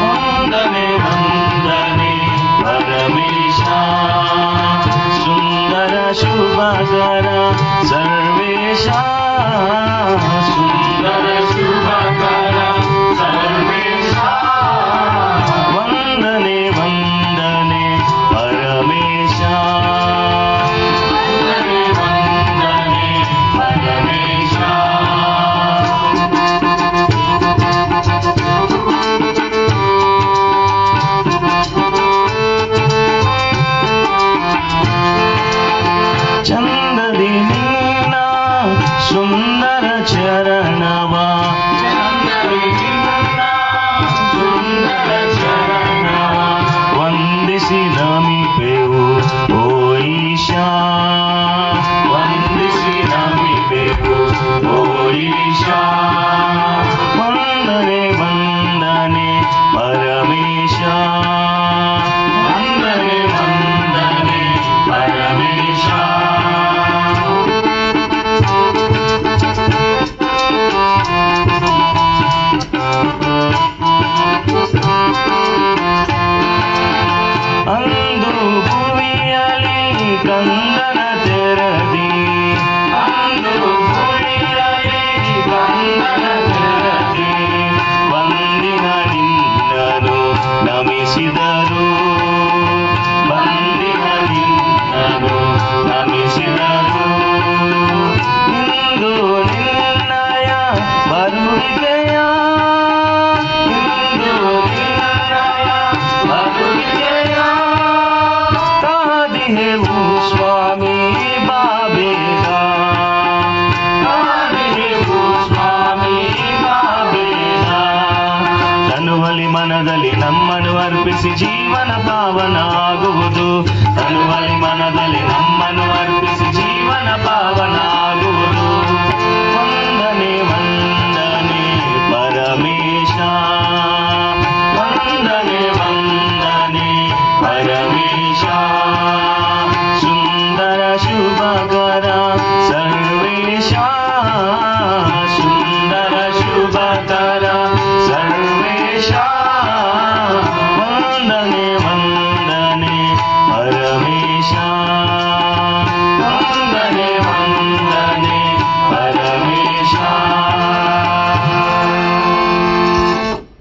ವಂದನೆ ವಂದನೆ ಪರಮೇಶ ಸುಂದರ ಶುಭಕರ ಸರ್ವೇಶ ಸುಂದರ ಶುಭಕರ ಸರ್ವೇಶ ವಂದನೆ ವಂದನೆ ಪರಮೇಶ ವಂದನೆ ವಂದನೆ ಪರಮೇಶ ಚಂದದಿ ನಿನ್ನ ಸುಂದರ ಚರಣವ ಚಂದದಿ ನಿನ್ನ ಸುಂದರ ಚರಣವ ವಂದಿಸಿ ನಮಿಪೆವು ಓ ಈಶಾ ವಂದಿಸಿ ನಮಿಪೆವು ಓ ಈಶಾ ವಂದನೆ ವಂದನೆ ಪರಮೇಶ ವಂದನೆ ವಂದನೆ ಪರಮೇಶ ಅಂದು ಭುವಿಯಲಿ ಕಂದನ ತೆರದಿ ಅಂದು ಭುವಿಯಲಿ ಕಂದನ ತೆರದಿ ಬಂದಿನ ನಿನ್ನನು ನಮಿಸಿದರು ಬಂದಿನ ನಿನ್ನನು ನಮಿಸಿದರು ಇಂದು ನಿನ್ನಯ ಬರುವಿಕೆಯ ಇಂದು ನಿನ್ನಯ ಬರುವಿಕೆಯ ಕಾದಿಹೆವು ಸ್ವಾಮಿ ಬಾಬೇಗ ಕಾದಿಹೆವು ಸ್ವಾಮಿ ಬಾಬೇಗ ತನುವಲಿ ಮನದಲ್ಲಿ ನಮ್ಮನ್ನು ಅರ್ಪಿಸಿ ಜೀವನ ಪಾವನ ಆಗುವುದು ತನುವಲಿ ಮನದಲ್ಲಿ ನಮ್ಮನ್ನು